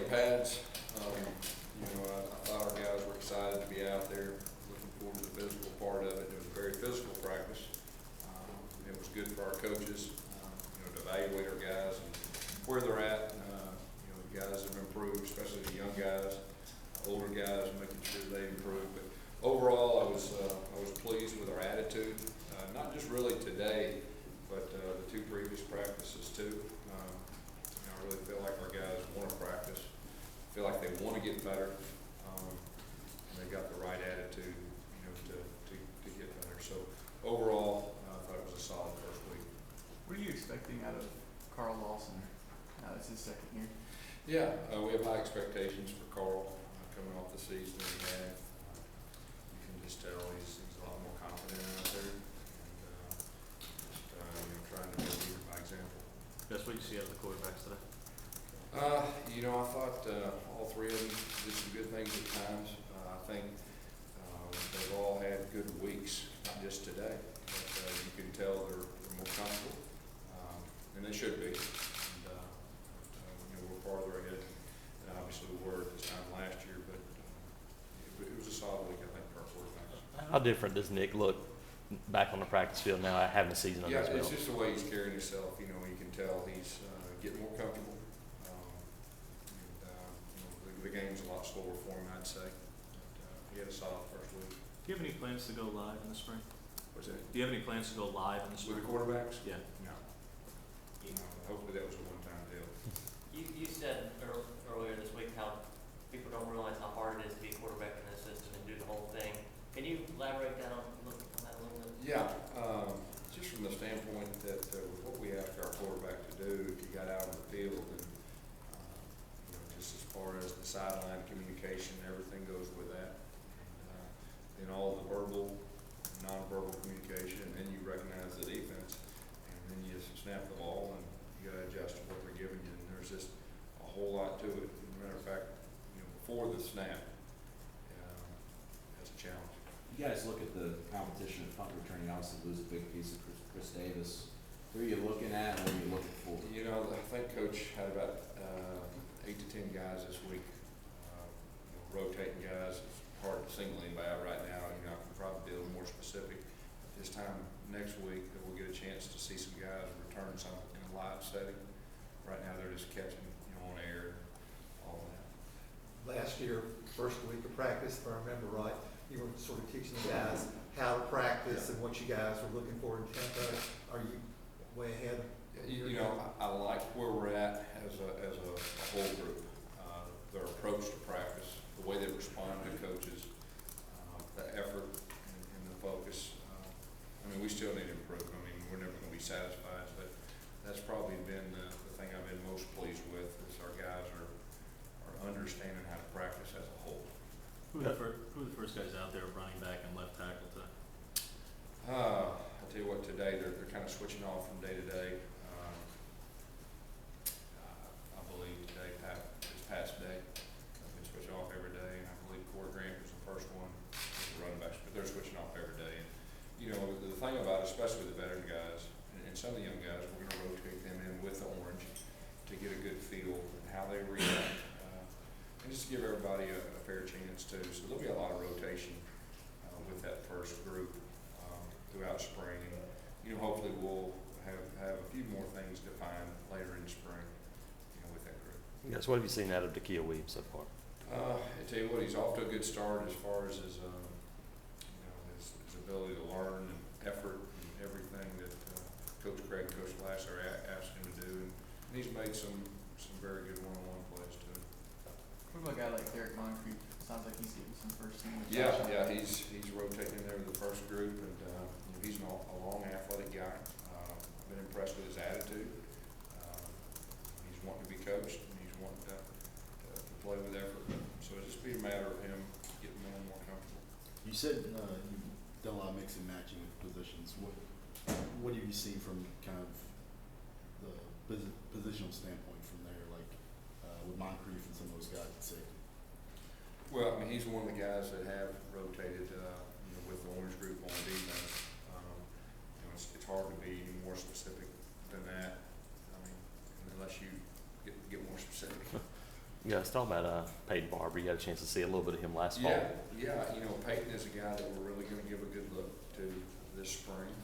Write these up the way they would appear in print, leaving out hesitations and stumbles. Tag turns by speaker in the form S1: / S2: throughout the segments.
S1: pads. I thought our guys were excited to be out there, looking forward to the physical part of it. It was a very physical practice. It was good for our coaches, to evaluate our guys and where they're at. The guys have improved, especially the young guys, older guys, making sure they improve. But overall, I was pleased with our attitude, not just really today, but the two previous practices too. I really feel like our guys want to practice, feel like they want to get better, and they got the right attitude, to get better. So overall, I thought it was a solid first week.
S2: What are you expecting out of Carl Lawson? It's his second year.
S1: Yeah, we have high expectations for Carl coming off the season that he had. You can just tell he's a lot more confident out there, and trying to be a leader by example.
S3: That's what you see out of the quarterbacks today.
S1: I thought all three of them did some good things at times. I think they've all had good weeks, not just today, but you can tell they're more comfortable, and they should be. And we're farther ahead than obviously we were at this time last year, but it was a solid week, I think, for our quarterbacks.
S3: How different does Nick look back on the practice field now, having a season under his belt?
S1: It's just the way he's carrying himself. You can tell he's getting more comfortable. The game's a lot slower for him, I'd say. But, he had a solid first week.
S3: Do you have any plans to go live in the spring?
S1: What's that?
S3: Do you have any plans to go live in the spring?
S1: With the quarterbacks?
S3: Yeah.
S1: No. Hopefully that was a one-time deal.
S4: You said earlier this week how people don't realize how hard it is to be a quarterback in this system and do the whole thing. Can you elaborate that on that a little bit?
S1: Yeah, just from the standpoint that with what we ask our quarterback to do, if you got out on the field, and just as far as the sideline communication, everything goes with that. And then all the verbal, nonverbal communication, and then you recognize the defense, and then you snap the ball, and you got to adjust to what they're giving you. And there's just a whole lot to it. As a matter of fact, before the snap, that's a challenge.
S5: You guys look at the competition of punt returning, obviously lose a big piece of Chris Davis. Who are you looking at, and what are you looking for?
S1: I think Coach had about 8 to 10 guys this week, rotating guys. It's hard to single anybody out right now. I can probably be a little more specific at this time next week that we'll get a chance to see some guys return some in a live setting. Right now they're just catching, on air, all that.
S6: Last year, first week of practice, if I remember right, you were sort of teaching the guys how to practice and what you guys were looking for in tempo. Are you way ahead?
S1: I like where we're at as a whole group. Their approach to practice, the way they respond to coaches, the effort and the focus. We still need to improve. We're never going to be satisfied, but that's probably been the thing I've been most pleased with is our guys are understanding how to practice as a whole.
S3: Who are the first guys out there, running back and left tackle today?
S1: I'll tell you what, today they're kind of switching off from day to day. I believe today is Pat's day. They switch off every day, and I believe Corey Grant was the first one with the running backs, but they're switching off every day. And the thing about it, especially with the veteran guys and some of the young guys, we're going to rotate them in with the orange to get a good feel and how they react, and just give everybody a fair chance too. So there'll be a lot of rotation with that first group throughout spring, and hopefully we'll have a few more things defined later in the spring, with that group.
S3: Yes. What have you seen out of Dakia Weaves so far?
S1: I tell you what, he's off to a good start as far as his ability to learn and effort and everything that Coach Craig and Coach Lasser asked him to do, and he's made some very good one-on-one plays too.
S2: What about a guy like Derek Moncrief? Sounds like he's getting some first team.
S1: Yeah, he's rotating in there with the first group, and he's a long, athletic guy. I've been impressed with his attitude. He's wanting to be coached, and he's wanting to play with effort. So it'll just be a matter of him getting more and more comfortable.
S7: You said you've done a lot of mixing and matching with positions. What have you seen from kind of the positional standpoint from there, like with Moncrief and some of those guys at safety?
S1: Well, he's one of the guys that have rotated with the orange group on defense. It's hard to be more specific than that. Unless you get more specific.
S3: Let's talk about Peyton Barber. You got a chance to see a little bit of him last fall.
S1: Yeah, you know, Peyton is a guy that we're really gonna give a good look to this spring.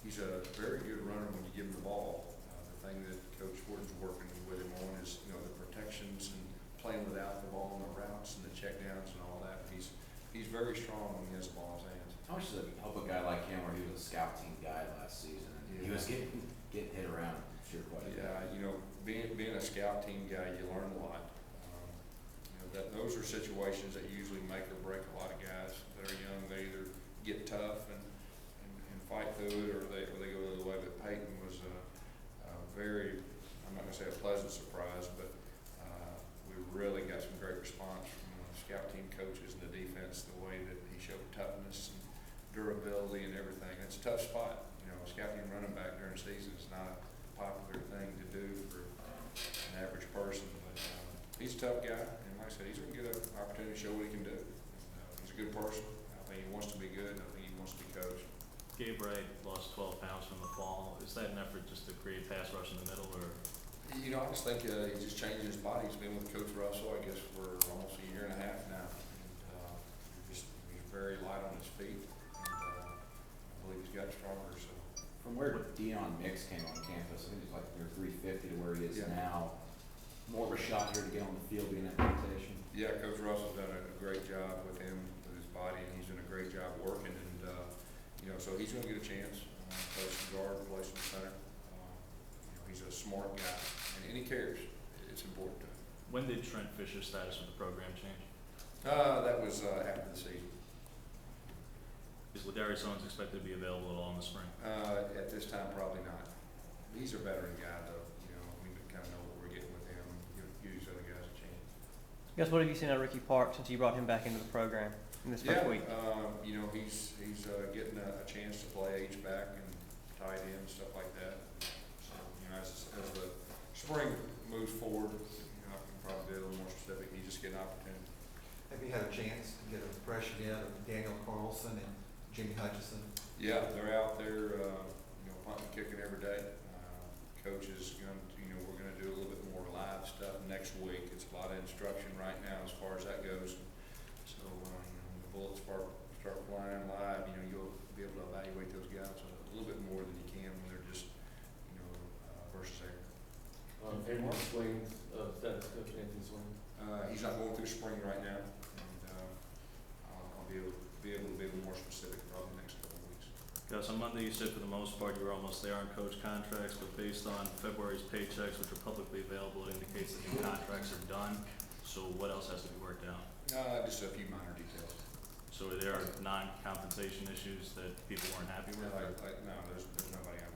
S1: He's a very good runner when you give him the ball. The thing that Coach Gordon's working with him on is, you know, the protections and playing without the ball and the routes and the checkdowns and all that. He's very strong when he has the ball in his hands.
S5: How much does it help a guy like him where he was a scout team guy last season? And he was getting hit around, I'm sure, quite a bit.
S1: Yeah, you know, being a scout team guy, you learn a lot. You know, those are situations that usually make or break a lot of guys that are young. They either get tough and fight through it, or they go the other way. But Peyton was a very, I'm not gonna say a pleasant surprise, but we really got some great response from scout team coaches and the defense, the way that he showed toughness and durability and everything. It's a tough spot. You know, scout team running back during the season is not a popular thing to do for an average person, but he's a tough guy, and like I said, he's gonna get an opportunity to show what he can do. He's a good person. I think he wants to be good. I think he wants to be coached.
S8: Gabe Wright lost 12 pounds from the fall. Is that an effort just to create pass rush in the middle, or?
S1: You know, I just think he just changed his body. He's been with Coach Russell, I guess, for almost a year and a half now. And he's very light on his feet, and I believe he's got stronger. So
S5: From where Dion Mix came on campus, I think he's like near 350 to where he is now. More of a shot here to get on the field, being that rotation.
S1: yeah, Coach Russell's done a great job with him, with his body, and he's done a great job working. And you know, so he's going to get a chance. Play some guard, play some center. You know, he's a smart guy, and he cares. It's important to him.
S8: When did Trent Fisher's status with the program change?
S1: That was after the season.
S8: Is Ladarius Owens expected to be available at all in the spring?
S1: At this time, probably not. He's a veteran guy, though. You know, we kind of know what we're getting with him. Give these other guys a chance.
S9: Guess what have you seen out of Ricky Park since you brought him back into the program in this first week?
S1: You know, he's getting a chance to play H-back and tight end and stuff like that. So, you know, as the spring moves forward, you know, I can probably be a little more specific. He's just getting an opportunity.
S6: Have you had a chance to get an impression yet of Daniel Carlson and Jimmy Hutchison?
S1: Yeah, they're out there, you know, punting and kicking every day. Coach is going to, you know, we're going to do a little bit more live stuff next week. It's a lot of instruction right now as far as that goes. So, you know, when the bullets start flying live, you know, you'll be able to evaluate those guys a little bit more than you can when they're just, you know, versus air.
S10: Anthony Swings, status coach Anthony Swings.
S1: He's not going through spring right now, and I'll be able to be a little more specific probably next couple of weeks.
S8: Gus, on Monday you said for the most part you were almost there on coach contracts, but based on February's paychecks, which are publicly available, it indicates that new contracts are done. So what else has to be worked out?
S1: Just a few minor details.
S8: So there are non-compensation issues that people weren't happy with?
S1: No, there's nobody I'm